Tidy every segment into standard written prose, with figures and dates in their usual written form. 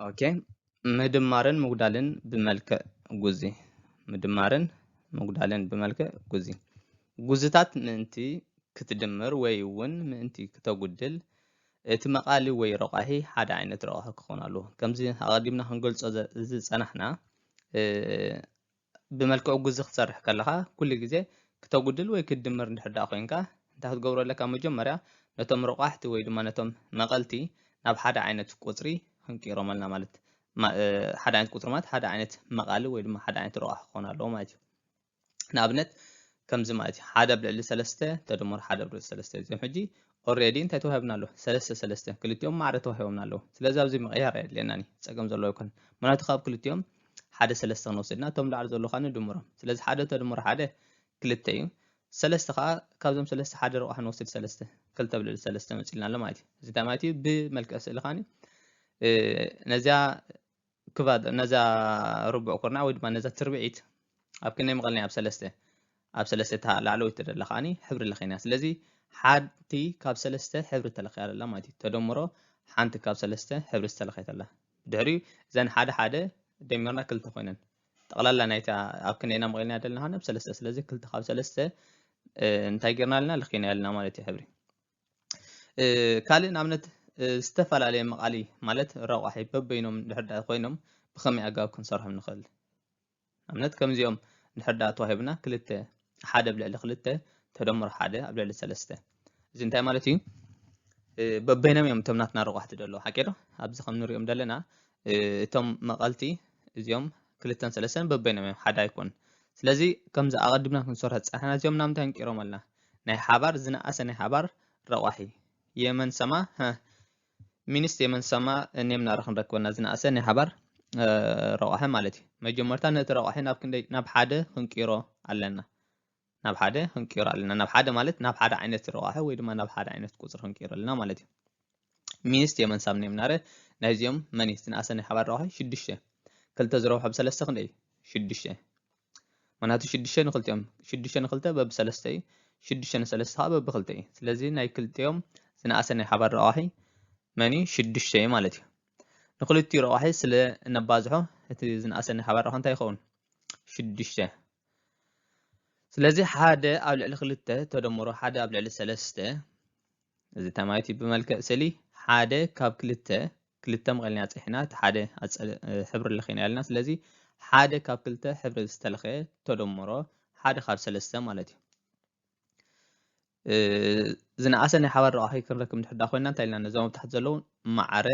اوكي مدمارن مقدالن بملكة جزء مدمارن مقدالن بملكة جزء جزءات منتي كتدمر ويون منتي كتقدل تمقالي ويرقاهي حدا عينة رقاها كخونالو كمزي غاديمنا هنقول أنا بملكة جزء خسرح كلها كل جزء كتقدل ويكدمر نحد أخوينك انت هتقول لك مجمرة نتم رقاحتي ويدما نتم مقالتي ناب حدا عينة قصري هنكي رمالنا مالت حدا عينت قطرمات حدا عينت مقالة ويدما حدا عينت رقاح خونالو مالتي نابنت كم زماتي حدا بلعلي سلسته تدمر حدا بلعلي سلسته زي حجي already انت توهبنا له سلسته كلتيوم ما عرفت توهبنا له ስለዚህ ኣብዚ ምቕያር ለናኒ ፀገም ዘሎ ይኮን ምናቱ ካብ ክልቲኦም ሓደ ሰለስተ ንወስድና እቶም ላዕሊ ዘሎ ኻን ድምሮም ስለዚ ሓደ ተድምሮ ሓደ ክልተ እዩ ሰለስተ ከዓ ካብዞም ሰለስተ ሓደ ረቑሕ ንወስድ ሰለስተ ክልተ ብልዕሊ ሰለስተ መፂልና ኣሎ ማለት እዩ እዚ እንታይ ማለት እዩ ብመልክዕ ስእሊ ኻኒ ነዚያ ክባድ ነዛ ርቡዕ ኩርና ወይ ድማ ነዛ ትርብዒት ኣብ ክንደይ መቐልና ኣብ ሰለስተ ኣብ ሰለስተ ላዕለወይቲ ዘለኻኒ ሕብሪ ለኺና ስለዚ ሓንቲ ካብ ሰለስተ ሕብሪ ተለኺያ ኣላ ማለት እዩ ተደምሮ ሓንቲ ካብ ሰለስተ ሕብሪ ዝተለኸየት ኣላ ድሕሪኡ እዘን ሓደ ሓደ ደሚርና ክልተ ኮይነን ጠቕላላ ናይታ ኣብ ክንደይና መቒልና ዘለና ኻነ ብሰለስተ ስለዚ ክልተ ካብ ሰለስተ እንታይ ጌርና ኣለና ለኺና ኣለና ማለት እዩ ሕብሪ ካልእ ንኣብነት ዝተፈላለየ መቓሊ ማለት ረቑሒ በበይኖም ድሕር ኮይኖም ብኸመይ ኣገባብ ክንሰርሖም ንኽእል ንኣብነት ከምዚኦም ድሕር ተዋሂብና ክልተ ሓደ ብልዕሊ ክልተ ተደምሮ ሓደ ኣብ ልዕሊ ሰለስተ እዚ እንታይ ማለት እዩ በበይኖም እዮም እቶም ናትና ረቑሕቲ ደለዉ ሓቂ ዶ ኣብዚ ከም ንሪኦም ዘለና እቶም መቐልቲ እዚኦም ክልተን ሰለስተን በበይኖም እዮም ሓደ ኣይኮን ስለዚ ከምዚ ኣቐዲምና ክንሰርሖ ፀሓና እዚኦም ናብ ምንታይ ንቂሮም ኣለና ናይ ሓባር ዝነኣሰ ናይ ሓባር ረቑሒ የመን ሰማ ሚኒስት የመን ሰማ እኔም ናረ ክንረክበና ዝነኣሰ ናይ ሓባር ረቑሒ ማለት እዩ መጀመርታ ነቲ ረቑሒ ናብ ክንደይ ናብ ሓደ ክንቂሮ ኣለና ናብ ሓደ ክንቂሮ ኣለና ናብ ሓደ ማለት ናብ ሓደ ዓይነት ረቑሒ ወይ ድማ ናብ ሓደ ዓይነት ቁፅሪ ክንቂሮ ኣለና ማለት እዩ ሚኒስት የመን ሳብ እኔም ናረ ናይዚኦም መኒ ዝነኣሰ ናይ ሓባር ረቑሒ 6 ክልተ ዝረብሖ ብሰለስተ ክንደይ 6 ምክንያቱ 6 ንክልቲኦም 6 ንክልተ በብሰለስተ እዩ 6 ንሰለስተ ከዓ በብክልተ እዩ ስለዚ ናይ ክልቲኦም ዝነኣሰ ናይ ሓባር ረቑሒ መኒ 6 ማለት እዩ ንክልቲኡ ረቑሒ ስለ ነባዝሖ እቲ ዝነኣሰ ናይ ሓባር ረቑሒ እንታይ ይኸውን 6 ስለዚ ሓደ ኣብ ልዕሊ ክልተ ተደምሮ ሓደ ኣብ ልዕሊ ሰለስተ እዚ ተማይቲ ብመልክዕ ስእሊ ሓደ ካብ ክልተ ክልተ መቐልና ፅሒና እቲ ሓደ ሕብሪ ለኺና ኣለና ስለዚ ሓደ ካብ ክልተ ሕብሪ ዝተለኸየ ተደምሮ ሓደ ካብ ሰለስተ ማለት እዩ ዝነኣሰ ናይ ሓባር ረቑሒ ክንረክብ እንድሕር ኮይና እንታይ ኢልና ነዞም ኣብ ታሕቲ ዘለዉ ማዕረ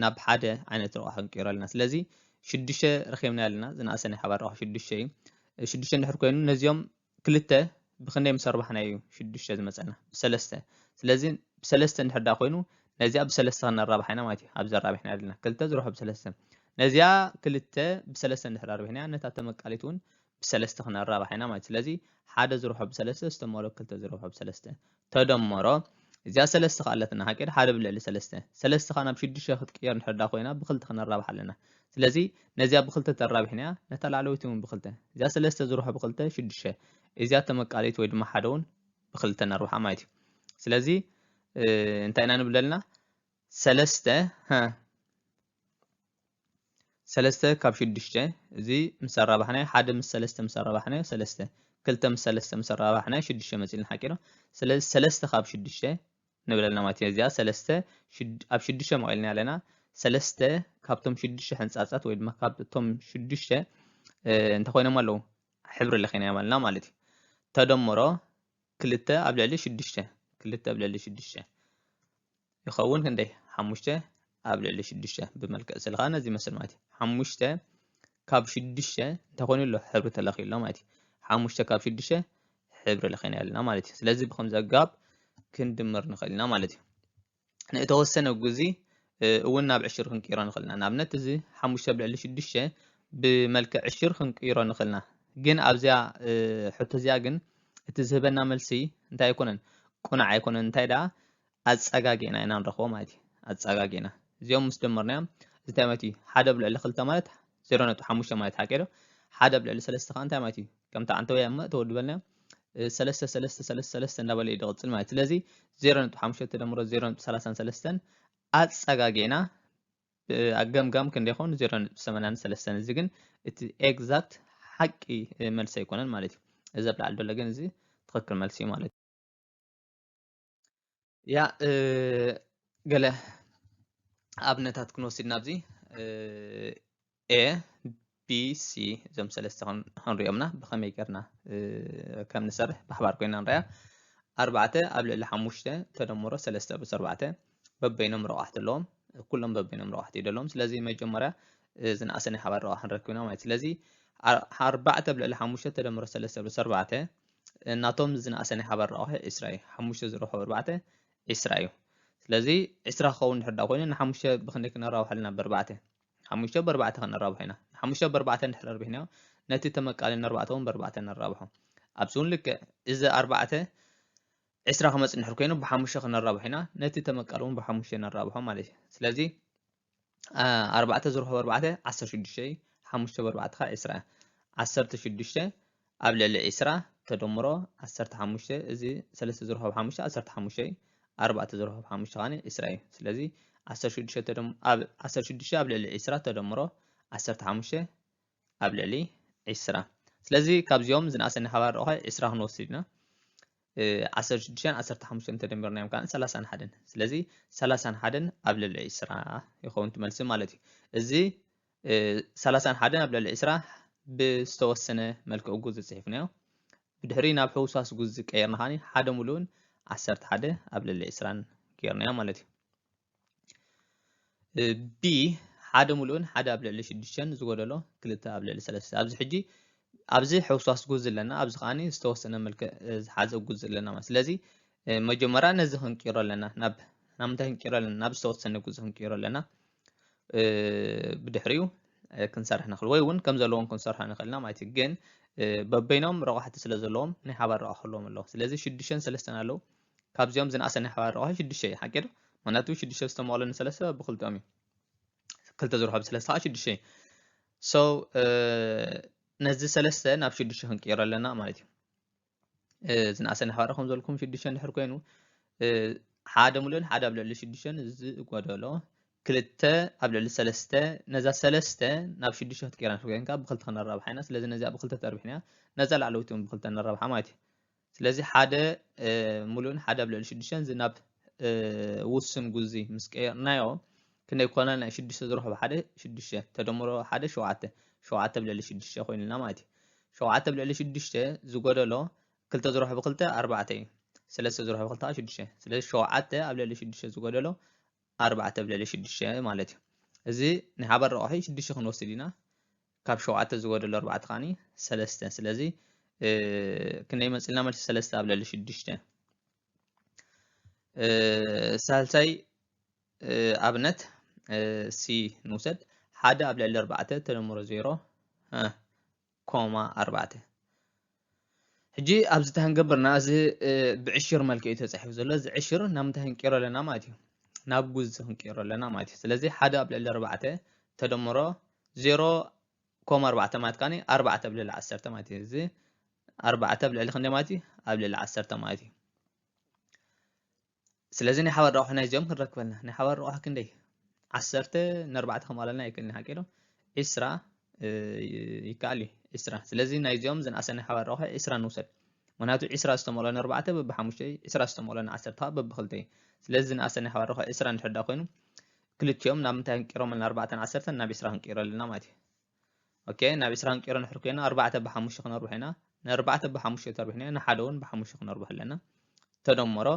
ናብ ሓደ ዓይነት ረቑሒ ክንቅይሮ ኣለና ስለዚ 6 ረኺብና ኣለና ዝነኣሰ ናይ ሓባር ረቑሒ 6 እዩ 6 እንድሕር ኮይኑ ነዚኦም ክልተ ብክንደይ ምስ ኣርባሕና እዩ 6 ዝመፀና ብሰለስተ ስለዚ ብሰለስተ እንድሕር ኮይኑ ነዚኣ ብሰለስተ ክነራብሓ ኢና ማለት እዩ ኣብዚ ኣራቢሕና ኣለና ክልተ ዝረብሖ ብሰለስተ ነዚኣ ክልተ ብሰለስተ እንድሕር ኣርቢሕና ነታ ተመቃሊት እውን ብሰለስተ ክነራብሓ ኢና ማለት ስለዚ ሓደ ዝረብሖ ብሰለስተ ዝተመሃሮ ክልተ ዝረብሖ ብሰለስተ ተደምሮ እዚኣ ሰለስተ ካለትና ሓቂድ ሓደ ብልዕሊ ሰለስተ ሰለስተ ኻ ናብ 6 ክትቅየር እንድሕር ኮይና ብክልተ ክነራብሓ ኣለና ስለዚ ነዚኣ ብክልተ ተራቢሕና ነታ ላዕለወይቲ እውን ብክልተ እዚኣ ሰለስተ ዝረብሖ ብክልተ 6 እዚኣ ተመቃሊት ወይ ድማ ሓደ እውን ብክልተ ነርብሓ ማለት እዩ ስለዚ እንታይ ኢና ንብል ዘለና ሰለስተ ካብ 6 እዚ ምስ ኣራባሕናዮ ሓደ ምስ ሰለስተ ምስ ኣራባሕናዮ ሰለስተ ክልተ ምስ ሰለስተ ምስ ኣራባሕናዮ 6 መፂልና ሓቂዶ ስለዚ ሰለስተ ካብ 6 ንብል ኣለና ማለት እዩ እዚኣ ሰለስተ ኣብ 6 መቒልና ኣለና ሰለስተ ካብቶም 6 ሕንፃፃት ወይ ድማ ካብቶም 6 እንታይ ኮይኖም ኣለዉ ሕብሪ ለኺና ኣለና ማለት እዩ ተደምሮ ክልተ ኣብ ልዕሊ 6 ክልተ ኣብ ልዕሊ 6 ይኸውን ክንደይ 5 ኣብ ልዕሊ 6 ብመልክዕ ስእሊ ኸ ነዚ ይመስል ማለት እዩ 5 ካብ 6 እንታይ ኮይኑ ኣሎ ሕብሪ ተለኺዩ ኣሎ ማለት እዩ 5 ካብ 6 ሕብሪ ለኺና ኣለና ማለት እዩ ስለዚ ብከምዚ ኣገባብ ክንድምር ንኽእል ኢና ማለት እዩ ንእተወሰነ ግዜ እውን ናብ 10 ክንቅይሮ ንኽእልና ንኣብነት እዚ 5 ኣብ ልዕሊ 6 ብመልክዕ 10 ክንቅይሮ ንኽእልና ግን ኣብዚያ ሕቶ እዚኣ ግን እቲ ዝህበና መልሲ እንታይ ኣይኮነን ቁናዕ ኣይኮነን እንታይ ደኣ ኣፀጋጊዕና ኢና ንረኽቦ ማለት እዩ ኣፀጋጊዕና እዚኦም ምስ ደመርናዮም እዚ እንታይ ማለት እዩ ሓደ ብልዕሊ ክልተ ማለት 0.5 ማለት ሓቂዶ ሓደ ብልዕሊ ሰለስተ ከዓ እንታይ ማለት እዩ ከምታ ዓንተወያ እሞ ተወድበልና ሰለስተ ሰለስተ ሰለስተ ሰለስተ እንዳበለ እዩ ዝቕፅል ማለት ስለዚ 0.5 ተደምሮ 0.33 ኣፀጋጊዕና ኣገምጋም ክንደይ ይኸውን 0.83 እዚ ግን እቲ ኤግዛክት ሓቂ መልሲ ኣይኮነን ማለት እዩ እዚ ኣብ ላዕሊ ዘሎ ግን እዚ ትክክል መልሲ እዩ ማለት እዩ ያ ገለ ኣብነታት ክንወስድ ናብዚ A B C እዞም ሰለስተ ክንሪኦምና ብኸመይ ጌርና ከም ንሰርሕ ብሓባር ኮይና ንሪኣ 4 ኣብ ልዕሊ 5 ተደምሮ 3 + 4 በበይኖም ረቋሕቲ ኣለዎም ኩሎም በበይኖም ረቋሕቲ ይደለዎም ስለዚ መጀመርያ ዝነኣሰ ናይ ሓባር ረቋሒ ንረክብ ኢና ማለት ስለዚ 4 ኣብ ልዕሊ 5 ተደምሮ 3 + 4 እናቶም ዝነኣሰ ናይ ሓባር ረቋሒ 20 እዩ 5 ዝረኽቦ 4 20 እዩ ስለዚ 20 ክኸውን ድሕር ዳ ኮይኑ ን5 ብክንደይ ክነራብሖ ኣለና ብ4 5 ብ4 ክነራብሖ ኢና 5 ብ4 እንድሕር ረቢሕናዮ ነቲ ተመቃሊ ን4 እውን ብ4 ነራብሖ ኣብዚ እውን ልክዕ እዚ 4 20 ክመፅእ እንድሕር ኮይኑ ብ5 ክነራብሖ ኢና ነቲ ተመቃሊ እውን ብ5 ነራብሖ ማለት እዩ ስለዚ 4 ዝረኽቦ 4 16 እዩ 5 ብ4 ከዓ 20 16 ኣብ ልዕሊ 20 ተደምሮ 15 እዚ 3 ዝረኽቦ 5 15 እዩ 4 ዝረኽቦ 5 ከዓ 20 እዩ ስለዚ 16 ኣብ ልዕሊ 20 ተደምሮ 15 ኣብ ልዕሊ 20 ስለዚ ካብዚኦም ዝነኣሰ ናይ ሓባር ረቑሒ 20 ክንወስድ ኢና 16 15 ተደሚርናዮም ከዓ 31 ስለዚ 31 ኣብ ልዕሊ 20 ይኸውን ትመልሲ ማለት እዩ እዚ 31 ኣብ ልዕሊ 20 ብዝተወሰነ መልክዕ ጉዝ ፅሒፍናዮ ብድሕሪ ናብ ሕውሳስ ጉዝ ቀየርና ከዓ ሓደ ሙሉእን 11 ኣብ ልዕሊ 20 ጌርናዮ ማለት እዩ ቢ ሓደ ሙሉእን ሓደ ኣብ ልዕሊ 6 ዝጎደሎ 2 ኣብ ልዕሊ 3 ኣብዚ ሕጂ ኣብዚ ሕውሳስ ጉዝ ኣለና ኣብዚ ከዓ ዝተወሰነ መልክዕ ዝሓዘ ጉዝ ኣለና ማለት ስለዚ መጀመርያ ነዚ ክንቂሮ ኣለና ናብ ምንታይ ክንቂሮ ኣለና ናብ ዝተወሰነ ጉዝ ክንቂሮ ኣለና ብድሕሪኡ ክንሰርሕ ንኽእል ወይ እውን ከም ዘለዎም ክንሰርሖ ንኽእልና ማለት እዩ ግን በበይኖም ረቑሕቲ ስለ ዘለዎም ናይ ሓባር ረቑሒ ኣለዎም ኣለዎ ስለዚ 6 3 ኣለዉ ካብዚኦም ዝነኣሰ ናይ ሓባር ረቑሒ 6 እዩ ሓቂ ዶ ምክንያቱ 6 ዝተመቕሎ ን3 ብክልቲኦም እዩ 2 ዝረኽቦ ብ3 ከዓ 6 እዩ ሶ ነዚ 3 ናብ 6 ክንቅይሮ ኣለና ማለት እዩ ዝነኣሰ ናይ ሓባር ከም ዘለኩም 6 እንድሕር ኮይኑ ሓደ ሙሉእን ሓደ ኣብ ልዕሊ 6 ዝጎደሎ 2 ኣብ ልዕሊ 3 ነዛ 3 ናብ 6 ክትቀይራ ንክእል ብ2 ክነራብሓ ኢና ስለዚ ነዚኣ ብ2 ተርቢሕና ነዛ ላዕለወይቲ እውን ብ2 ነራብሓ ማለት እዩ ስለዚ ሓደ ሙሉእን ሓደ ኣብ ልዕሊ 6 ዝናብ ውስን ጉዚ ምስ ቀየርናዮ ክንደይ ኮነ ናይ 6 ዝረኽቦ ሓደ 6 ተደምሮ ሓደ 7 7 ኣብ ልዕሊ 6 ኮይኑልና ማለት እዩ 7 ኣብ ልዕሊ 6 ዝጎደሎ 2 ዝረኽቦ ብ2 4 እዩ 3 ዝረኽቦ ብ2 ከዓ 6 ስለዚ 7 ኣብ ልዕሊ 6 ዝጎደሎ 4 ኣብ ልዕሊ 6 ማለት እዩ እዚ ናይ ሓባር ረቑሒ 6 ክንወስድ ኢና ካብ 7 ዝጎደሎ 4 ከዓ 3 ስለዚ ክንደይ መፂልና መልሲ 3 ኣብ ልዕሊ 6 ሳልሳይ ኣብነት ሲ ንውሰድ ሓደ ኣብ ልዕሊ 4 ተደምሮ 0 ኮማ 4 ሕጂ ኣብዚ እንታይ ክንገብርና እዚ ብዕሽር መልክዕ እዩ ተፃሒፉ ዘሎ እዚ ዕሽር ናብ ምንታይ ክንቀይሮ ኣለና ማለት እዩ ናብ ጉዝ ክንቀይሮ ኣለና ማለት እዩ ስለዚ ሓደ ኣብ ልዕሊ 4 ተደምሮ 0 ኮማ 4 ማለት ከዓ 4 ኣብ ልዕሊ 10 ማለት እዩ እዚ 4 ኣብ ልዕሊ ክንደይ ማለት እዩ ኣብ ልዕሊ 10 ማለት እዩ ስለዚ ናይ ሓባር ረቑሒ ናይዚኦም ክንረክብ ኣለና ናይ ሓባር ረቑሒ ክንደይ 10 ን4 ከማለልና ይክእልኒ ሓቂ ዶ 20 ይከኣል እዩ 20 ስለዚ ናይዚኦም ዝነኣሰ ናይ ሓባር ረቑሒ 20 ንውሰድ ምክንያቱ 20 ዝተመቕሎ ን4 በብ5 20 ዝተመቕሎ ን10 ከዓ በብ2 እዩ ስለዚ ዝነኣሰ ናይ ሓባር ረቑሒ 20 እንድሕር ዳ ኮይኑ ክልቲኦም ናብ ምንታይ ክንቀይሮም ኣለና 4 10 ናብ 20 ክንቀይሮ ኣለና ማለት እዩ ኦኬ ናብ 20 ክንቀይሮ እንድሕር ኮይና 4 ብ5 ክነርብሖ ኢና ን4 ብ5 ተርቢሕና ንሓደ እውን ብ5 ክነርብሖ ኣለና ተደምሮ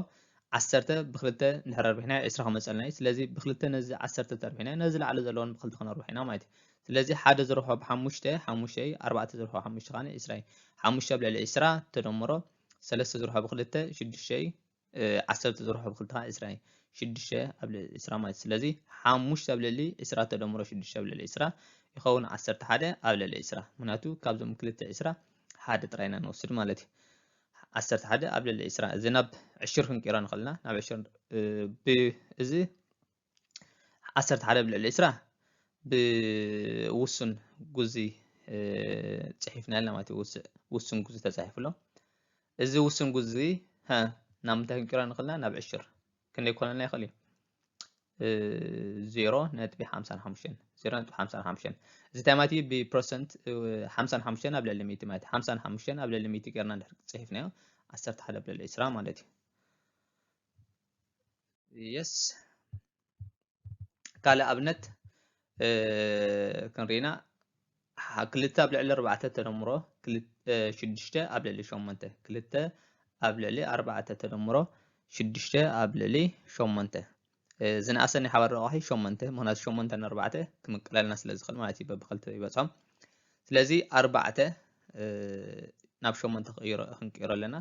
10 ብ2 እንድሕር ረቢሕና 20 ክመፀልና እዩ ስለዚ ብ2 ነዚ 10 ተርቢሕና ነዚ ላዕሊ ዘለዎን ብ2 ክነርብሖ ኢና ማለት እዩ ስለዚ ሓደ ዝረኽቦ ብ5 5 እዩ 4 ዝረኽቦ 5 ከዓ 20 እዩ 5 ኣብ ልዕሊ 20 ተደምሮ 3 ዝረኽቦ ብ2 6 እዩ 10 ዝረኽቦ ብ2 ከዓ 20 እዩ 6 ኣብ ልዕሊ 20 ማለት ስለዚ 5 ኣብ ልዕሊ 20 ተደምሮ 6 ኣብ ልዕሊ 20 ይኸውን 11 ኣብ ልዕሊ 20 ምክንያቱ ካብዞም ክልተ 20 ሓደ ጥራይና ንወስድ ማለት እዩ 11 ኣብ ልዕሊ 20 እዚ ናብ ዕሽር ክንቀይሮ ንኽእልና ናብ ዕሽር እዚ 11 ኣብ ልዕሊ 20 ብውሱን ጉዚ ፅሒፍና ኣለና ማለት እዩ ውሱን ጉዚ ተፃሒፉ ኣሎ እዚ ውሱን ጉዚ ናብ ምንታይ ክንቀይሮ ንኽእልና ናብ ዕሽር ክንደይ ኮነና ይኽእል እዩ 0.55 0.55 እዚ ታይማቲ ብፐርሰንት 55 ኣብ ልዕሊ 100 ማለት 55 ኣብ ልዕሊ 100 ጌርና እንድሕር ፅሒፍናዮ 11 ኣብ ልዕሊ 20 ማለት እዩ የስ ካልእ ኣብነት ክንሪና ክልተ ኣብ ልዕሊ 4 ተደምሮ 6 ኣብ ልዕሊ 8 2 ኣብ ልዕሊ 4 ተደምሮ 6 ኣብ ልዕሊ 8 ዝነኣሰ ናይ ሓባር ረቑሒ 8 ምክንያቱ 8 ን4 ክምቅለልና ስለ ዝኽእል ማለት እዩ በብክልተ ይበፅሖም ስለዚ 4 ናብ 8 ክንቅይሮ ኣለና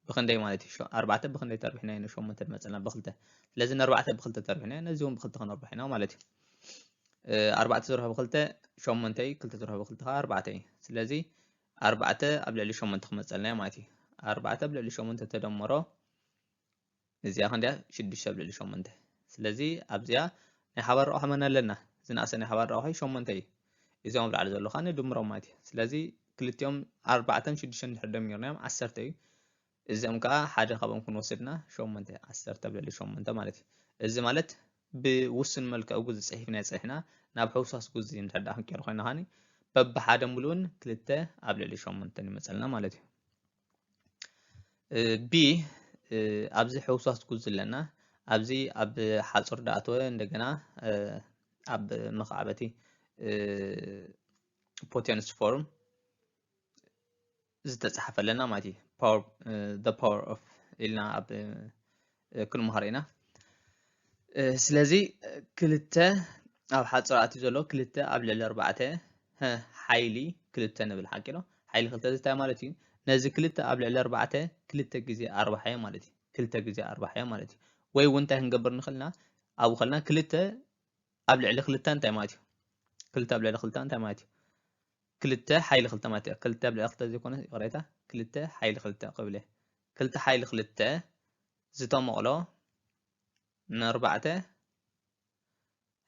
ብክንደይ ማለት እዩ 4 ብክንደይ ተርቢሕና 8 መፀልና ብክልተ ስለዚ ን4 ብክልተ ተርቢሕና ነዚ እውን ብክልተ ክንርብሕ ኢና ማለት እዩ 4 ዝርብሖ ብክልተ 8 እዩ 2 ዝርብሖ ብክልተ ከዓ 4 እዩ ስለዚ 4 ኣብ ልዕሊ 8 ክመፀልና እዩ ማለት እዩ 4 ኣብ ልዕሊ 8 ተደምሮ እዚኣ ክንደያ 6 ኣብ ልዕሊ 8 ስለዚ ኣብዚኣ ናይ ሓባር ረቑሒ መን ኣለና ዝነኣሰ ናይ ሓባር ረቑሒ 8 እዩ እዚኦም ኣብ ላዕሊ ዘሎ ከዓ ንድምሮም ማለት እዩ ስለዚ ክልቲኦም 4ን 6ን ድሕር ደሚርናዮም 10 እዩ እዚኦም ከዓ ሓደ ካብኦም ክንወስድና 8 10 ኣብ ልዕሊ 8 ማለት እዩ እዚ ማለት ብውስን መልክዕ ጉዝ ፅሒፍና ፅሒፍና ናብ ሕውሳስ ጉዝ እንድሕር ክንቀይሮ ኮይና ኸኒ በብሓደ ሙሉእን 2 ኣብ ልዕሊ 8 ይመፀልና ማለት እዩ ቢ ኣብዚ ሕውሳስ ጉዝ ኣለና ኣብዚ ኣብ ሓፁር ዳኣተወ እንደገና ኣብ መኽዓበቲ ፖቴንስ ፎርም ዝተፅሓፈ ኣለና ማለት እዩ the power of ኢልና ኣብ ክንመሃር ኢና ስለዚ 2 ኣብ ሓፁር ኣትዩ ዘሎ 2 ኣብ ልዕሊ 4 ሓይሊ 2 ንብል ሓቂ ዶ ሓይሊ 2 እንታይ ማለት እዩ ነዚ 2 ኣብ ልዕሊ 4 2 ግዜ 40 ማለት እዩ 2 ግዜ 40 ማለት እዩ ወይ እውን እንታይ ክንገብር ንኽእልና ኣብኡ ከለና 2 ኣብ ልዕሊ 2 እንታይ ማለት እዩ 2 ኣብ ልዕሊ 2 እንታይ ማለት እዩ 2 ሓይሊ 2 ማለት እዩ 2 ኣብ ልዕሊ 2 ዘይኮነ ይቕሬታ 2 ሓይሊ 2 ቅብለ 2 ሓይሊ 2 ዝተመቕሎ ን4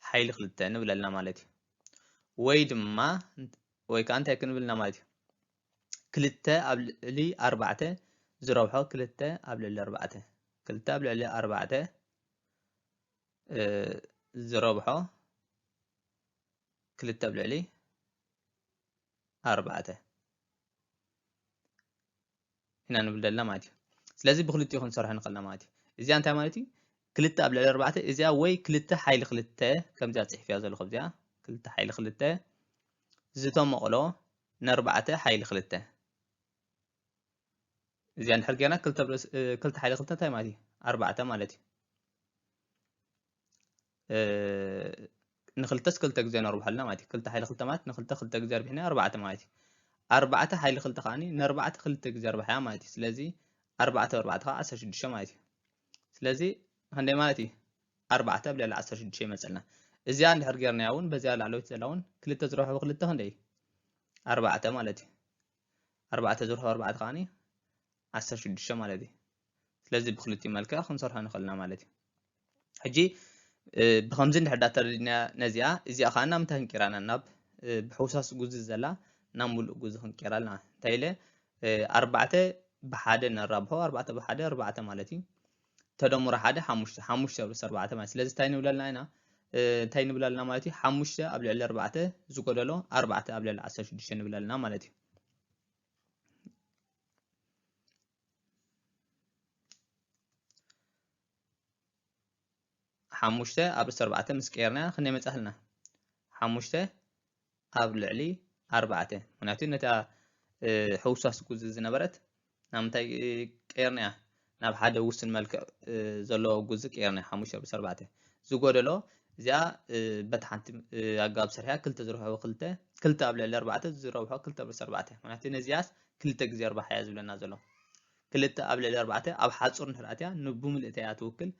ሓይሊ 2 ንብል ኣለና ማለት እዩ ወይ ድማ ወይ ከዓ እንታይ ክንብልና ማለት እዩ 2 ኣብ ልዕሊ 4 ዝረብሖ 2 ኣብ ልዕሊ 4 2 ኣብ ልዕሊ 4 ዝረብሖ 2 ኣብ ልዕሊ 4 ኢና ንብል ዘለና ማለት እዩ ስለዚ ብክልቲኡ ክንሰርሖ ንኽእልና ማለት እዩ እዚኣ እንታይ ማለት እዩ 2 ኣብ ልዕሊ 4 እዚኣ ወይ 2 ሓይሊ 2 ከምዚኣ ፅሒፍያ ዘለኹ እዚኣ 2 ሓይሊ 2 ዝተመቕሎ ን4 ሓይሊ 2 እዚኣ እንድሕር ጌርና 2 ሓይሊ 2 እንታይ ማለት እዩ 4 ማለት እዩ ንክልተስ 2 ግዜ ነርብሖ ኣለና ማለት እዩ 2 ሓይሊ 2 ማለት ንክልተ 2 ግዜ ረቢሕና 4 ማለት እዩ 4 ሓይሊ 2 ከዓኒ ን4 2 ግዜ ረብሕያ ማለት እዩ ስለዚ 4 4 ከዓ 16 ማለት እዩ ስለዚ ክንደይ ማለት እዩ 4 ኣብ ልዕሊ 16 ይመፀልና እዚኣ እንድሕር ጌርናያ እውን በዚኣ ላዕለወይቲ ዘላ እውን 2 ዝረብሖ ብ2 ክንደይ 4 ማለት እዩ 4 ዝረብሖ 4 ከዓኒ 16 ማለት እዩ ስለዚ ብክልቲኡ መልክዕ ክንሰርሖ ንኽእልና ማለት እዩ ሕጂ ብከምዚ እንድሕር ተረዲድና ነዚኣ እዚኣ ከዓ ናብ ምንታይ ክንቀይራና ናብ ብሕውሳስ ጉዝ ዘላ ናብ ሙሉእ ጉዝ ክንቀይራ ኣለና እንታይ ኢለ 4 ብሓደ ነራብሖ 4 ብሓደ 4 ማለት እዩ ተደምሮ ሓደ 5 5 ኣብ ርእሲ 4 ማለት ስለዚ እንታይ ንብል ኣለና ኢና እንታይ ንብል ኣለና ማለት እዩ 5 ኣብ ልዕሊ 4 ዝጎደሎ 4 ኣብ ልዕሊ 16 ንብል ኣለና ማለት እዩ ሓሙሽተ ኣብ ርእሲ 4 ምስ ቀየርና ክንደይ መፃህልና 5 ኣብ ልዕሊ 4 ምክንያቱ ነታ ሕውሳስ ጉዝ ዝነበረት ናብ ምንታይ ቀየርናያ ናብ ሓደ ውስን መልክዕ ዘለዎ ጉዝ ቀየርና 5 ኣብ ርእሲ 4 ዝጎደሎ እዚኣ በቲ ሓንቲ ኣገባብ ሰሪሓ 2 ዝረብሖ 2 2 ኣብ ልዕሊ 4 ዝረብሖ 2 ኣብ ርእሲ 4 ምክንያቱ ነዚኣስ 2 ግዜ ርባሕ እያ ዝብለና ዘሎ 2 ኣብ ልዕሊ 4 ኣብ ሓፁር እንድሕር ኣትያ ብሙሉእ እያ ትውክል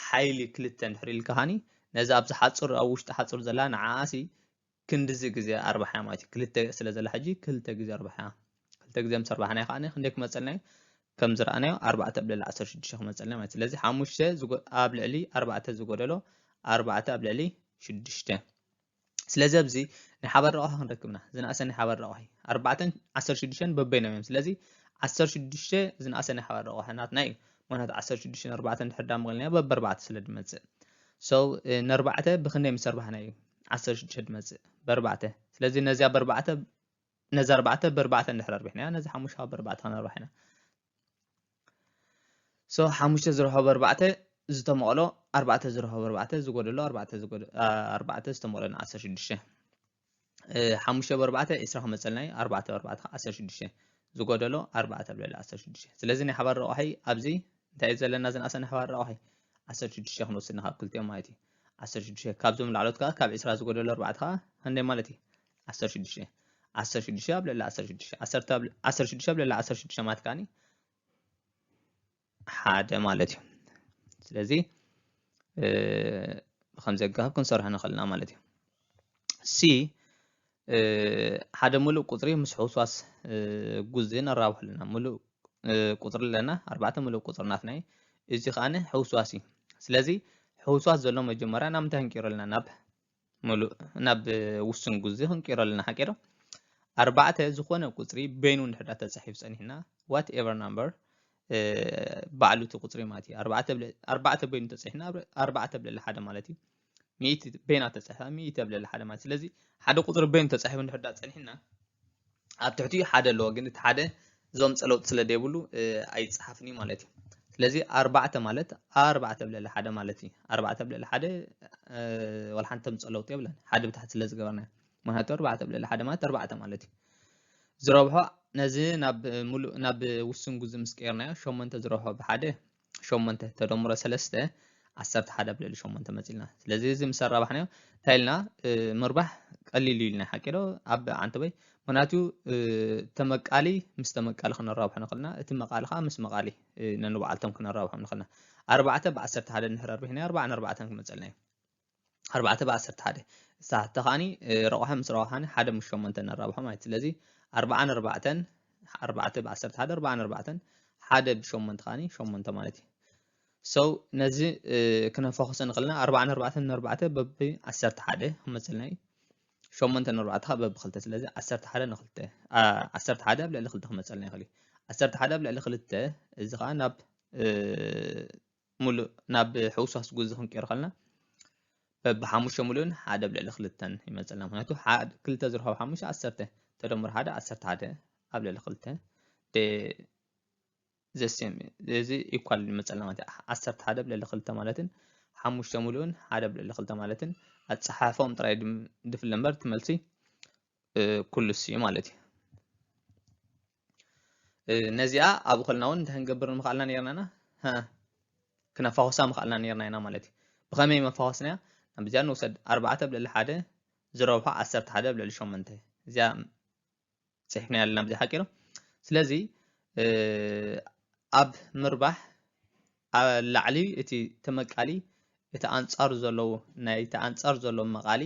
ሓይሊ 2 እንድሕር ኢልካ ኸኒ ነዚ ኣብዚ ሓፁር ኣብ ውሽጢ ሓፁር ዘላ ንዓኣሲ ክንዲዚ ግዜ ኣርባሕያ ማለት እዩ 2 ስለ ዘላ ሕጂ 2 ግዜ ኣርባሕያ 2 ግዜ ምስ ኣርባሕናዮ ኸዓኒ ክንደይ ክመፀልና እዩ ከም ዝረኣናዮ 4 ኣብ ልዕሊ 16 ክመፀልና ማለት ስለዚ 5 ኣብ ልዕሊ 4 ዝጎደሎ 4 ኣብ ልዕሊ 6 ስለዚ ኣብዚ ናይ ሓባር ረቑሒ ክንረክብና ዝነኣሰ ናይ ሓባር ረቑሒ 4ን 16 በበይኖም እዮም ስለዚ 16 ዝነኣሰ ናይ ሓባር ረቑሒ ናትና እዩ ምክንያቱ 16 4 እንድሕር ዳመቕልና በብ 4 ስለ ድመፅእ so نربعته بخني مسربحنا يو 16 دمزء بربعته ስለዚህ ነዚያ በርባዕተ ነዛ 4 በ4 እንድሕር ረቢሕና ነዚ 5 በ4 ክንርባሕና so 5 ዝረብሖ በ4 ዝተመቕሎ 4 ዝረብሖ በ4 ዝጎደሎ 4 ዝተመቕሎ 16 5 በ4 20 ክመፀልና 4 በ4 16 ዝጎደሎ 4 ብልዕሊ 16 ስለዚህ ናይ ሓባር ረቑሒ ኣብዚ እንታይ ዘለና ዝነኣሰና ሓባር ረቑሒ 16 ክንወስድ ካብ ክልቲኦም ማለት እዩ 16 ካብዞም ላዕሎት ከዓ ካብ 20 ዝጎደሎ 4 ከዓ ክንደይ ማለት እዩ 16 16 ኣብ ልዕሊ 16 16 ኣብ ልዕሊ 16 ማለት ከዓኒ ሓደ ማለት እዩ ስለዚ ብከምዚ ኣገባብ ክንሰርሖ ንኽእልና ማለት እዩ ሲ ሓደ ሙሉእ ቁፅሪ ምስ ሕውስዋስ ጉዜ ነራብሖ ኣለና ሙሉእ ቁፅሪ ኣለና 4 ሙሉእ ቁፅሪ ናትና እዚ ከዓኒ ሕውስዋስ እዩ ስለዚ ሕውስዋስ ዘሎ መጀመርያ ናብ ምንታይ ክንቀይሮ ኣለና ናብ ውስን ግዜ ክንቀይሮ ኣለና ሓቂሮ 4 ዝኾነ ቁፅሪ በይኑ እንድሕር ተፃሒፉ ፀኒሕና whatever number ባዕሉ እቲ ቁፅሪ ማለት እዩ 4 በይኑ ተፃሒፍና 4 ብልዕሊ 1 ማለት እዩ 100 በይና ተፃሒፋ 100 ብልዕሊ 1 ማለት ስለዚ ሓደ ቁፅሪ በይኑ ተፃሒፉ እንድሕር ፀኒሕና ኣብ ትሕቲኡ ሓደ ኣለዎ ግን እቲ ሓደ እዞም ፀለውቲ ስለ ደይብሉ ኣይፀሓፍኒ ማለት እዩ ስለዚ 4 ማለት 4 ብልዕሊ 1 ማለት እዩ 4 ብልዕሊ 1 ወላ ሓንተም ፀለውቲ የብለን ሓደ ብታሕቲ ስለ ዝገበርና ምክንያቱ 4 ብልዕሊ 1 ማለት 4 ማለት እዩ ዝረብሖ ነዚ ናብ ውስን ግዜ ምስ ቀይርናዮ 8 ዝረብሖ ብሓደ 8 ተደምሮ 3 11 ብልዕሊ 8 መፂልና ስለዚ እዚ ምስ ኣራባሕናዮ እንታይ ኢልና ምርባሕ ቀሊል ኢልና ሓቂዶ ኣብ ዓንተበይ ምክንያቱ ተመቃሊ ምስ ተመቃሊ ክነራብሖ ንኽእልና እቲ መቃሊ ከዓ ምስ መቃሊ ነንባዓልቶም ክነራብሖ ንኽእልና 4 ብ11 እንድሕር ረቢሕና 4 ክመፀልና እዩ 4 ብ11 ሳተ ከዓኒ ረቑሐ ምስ ረቑሐኒ 1 ምስ 8 ነራብሖ ማለት ስለዚ 4 ብ11 4 1 ብ8 ከዓኒ 8 ማለት እዩ so ነዚ ክነፈኽስ ንኽእልና 4 በቢ 11 ክመፀልና እዩ 8 4 ከዓ በቢ 2 ስለዚ 11 ን2 11 ብልዕሊ 2 ክመፀልና ይኽእል እዩ 11 ብልዕሊ 2 እዚ ከዓ ናብ ሙሉእ ናብ ሕውስዋስ ግዜ ክንቀይሮ ከለና በቢ 5 ሙሉእን 1 ብልዕሊ 2 ይመፀልና ምክንያቱ 2 ዝረኸብ 5 10 ተደምር 1 11 ኣብ ልዕሊ 2 ዘሴም እዚ ኢኳል ይመፀልና ማለት 11 ብልዕሊ 2 ማለትን 5 ሙሉእን 1 ብልዕሊ 2 ማለትን ኣፀሓፎም ጥራይ ድፍለ እምበር ትመልሲ ኩሉስ እዩ ማለት እዩ ነዚኣ ኣብ ከልና እውን እንታይ ክንገብር ምኽኣልና ነርና ክነፋኾሳ ምኽኣልና ነርና ኢና ማለት እዩ ብኸመይ መፋኾስናያ ናብዚኣ ንውሰድ 4 ብልዕሊ 1 ዝረብሖ 11 ብልዕሊ 8 እዚኣ ፅሒፍና ኣለና ብዚ ሓቂሮ ስለዚ ኣብ ምርባሕ ላዕሊ እቲ ተመቃሊ እቲ ኣንፃር ዘለዎ ናይ እቲ ኣንፃር ዘሎ መቃሊ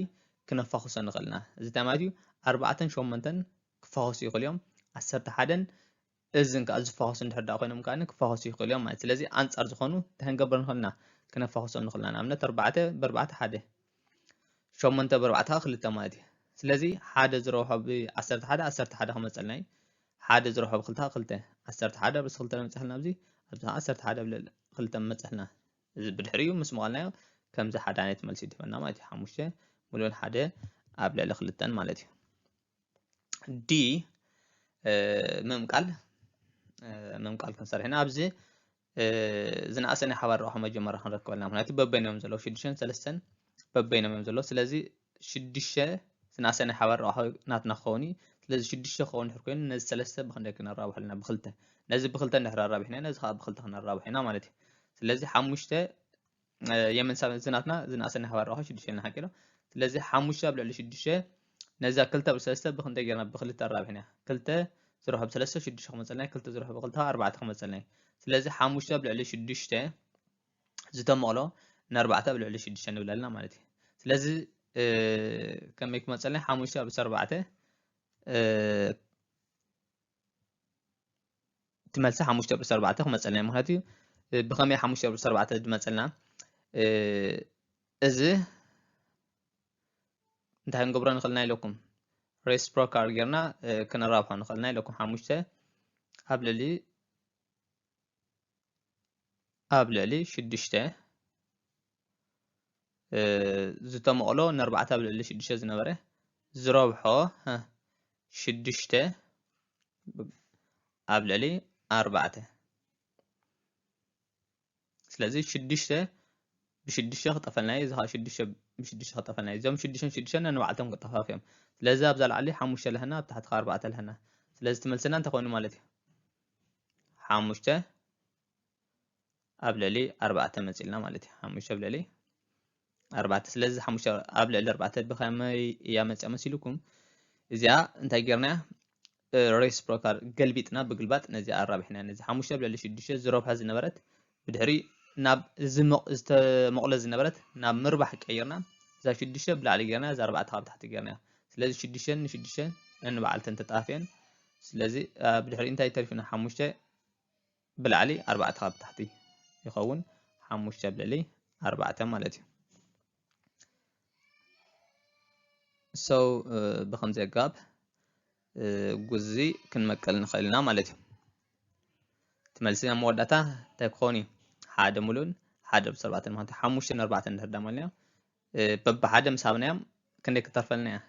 ክነፋኽሶ ንኽእልና እዚ እንታይ ማለት እዩ 4 8 ክፋኾሱ ይኽእሉ እዮም 11 እዝን ከዓ ዝፋኾሱ እንድሕር ዳ ኮይኖም ከዓ ክፋኾሱ ይኽእሉ እዮም ማለት ስለዚ ኣንፃር ዝኾኑ እንታይ ክንገብር ንኽእልና ክነፋኽሶ ንኽእልና ንኣብነት 4 ብ4 1 8 ብ4 2 ማለት እዩ ስለዚ 1 ዝረብሖ ብ11 11 ክመፀልና እዩ 1 ዝረብሖ ብ2 11 ብስ 2 መፅሕልና ኣብዚ 11 ብልዕሊ 2 መፅሕልና እዚ ብድሕሪኡ ምስ መቐልናዮ ከምዚ ሓደ ዓይነት መልሲ ይድፈና ማለት እዩ 5 ሙሉእን 1 ኣብ ልዕሊ 2 ማለት እዩ ዲ ምምቃል ክንሰርሕ ኢና ኣብዚ ዝነኣሰ ናይ ሓባር ረቑሒ መጀመርያ ክንረክብ ኣለና ምክንያቱ በበይኖም ዘለዉ 6 3 በበይኖም እዮም ዘለዉ ስለዚ 6 ዝነኣሰ ናይ ሓባር ረቑሒ ናትና ክኸውን እዩ ስለዚ 6 ክኸውን ድሕር ኮይኑ ነዚ 3 ብክንደይ ክነራብሖ ኣለና ብ2 ነዚ ብ2 እንድሕር ኣራቢሕና ነዚ ከዓ ብ2 ክነራብሖ ኢና ማለት እዩ ስለዚ 5 የመን ዝናትና ዝነኣሰ ናይ ሓባር ረቑሒ 6 ኢልና ሓቂሮ ስለዚ 5 ኣብ ልዕሊ 6 ነዛ 2 ብ3 ብክንደይ ጌርና ብ2 ኣራቢሕና 2 ዝረኽብ 3 6 ክመፀልና 2 ዝረኽብ 2 4 ክመፀልና ስለዚ 5 ኣብ ልዕሊ 6 ዝተመቕሎ ን4 ኣብ ልዕሊ 6 ንብል ኣለና ማለት እዩ ስለዚ ከመይ ክመፀልና 5 ኣብ 4 ትመልሲ 5 ኣብ 4 ክመፀልና ምክንያቱ ብኸመይ 5 ኣብ 4 ዝመፀልና እዚ እንታይ ክንገብሮ ንኽእልና ኢለኩም ሬስፕሮካል ጌርና ክነራብሖ ንኽእልና ኢለኩም 5 ኣብ ልዕሊ 6 ዝተመቕሎ ን4 ኣብ ልዕሊ 6 ዝነበረ ዝረብሖ ሽድሽተ ኣብ ልዕሊ 4 ስለዚ 6 ብ6 ክጠፈልናዮ እዚ ከዓ 6 ብ6 ክጠፈልናዮ እዞም 6 ነንባዕልቶም ክጠፋፍዮም ስለዚ ኣብ ላዕሊ 5 ኣለና ኣብ ታሕቲ 4 ኣለና ስለዚ ትመልስና እንታይ ኮይኑ ማለት እዩ 5 ኣብ ልዕሊ 4 መፂልና ማለት እዩ 5 ኣብ ልዕሊ 4 ስለዚ 5 ኣብ ልዕሊ 4 ብኸመይ እያ መፅኣ መሲልኩም እዚኣ እንታይ ጌርና ሬሲፕሮካል ገልቢጥና ብግልባጥ ነዚኣ ኣራቢሕና ነዚ 5 ኣብ ልዕሊ 6 ዝረብሖ ዝነበረት ብድሕሪ ናብ ዝተመቕሎ ዝነበረት ናብ ምርባሕ ቀይርና እዛ 6 ብላዕሊ ጌርና እዛ 4 ካብ ታሕቲ ጌርና ስለዚ 6 ን6 ነንባዕልተን ተጣፊአን ስለዚ ብድሕሪ እንታይ ተሪፍና 5 ብላዕሊ 4 ካብ ታሕቲ ይኸውን 5 ኣብ ልዕሊ 4 ማለት እዩ so بخمسة أجاب جزء كن مكلنا خلينا مالتي تملسنا مودتا تكوني حدا ملون حدا بسرعة ما تحموش أربعة نهردا مالنا بب حدا مسابنا كنك ترفلنا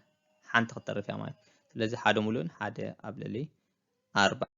حنت خطر فيها مال لذي حدا ملون حدا قبل لي 4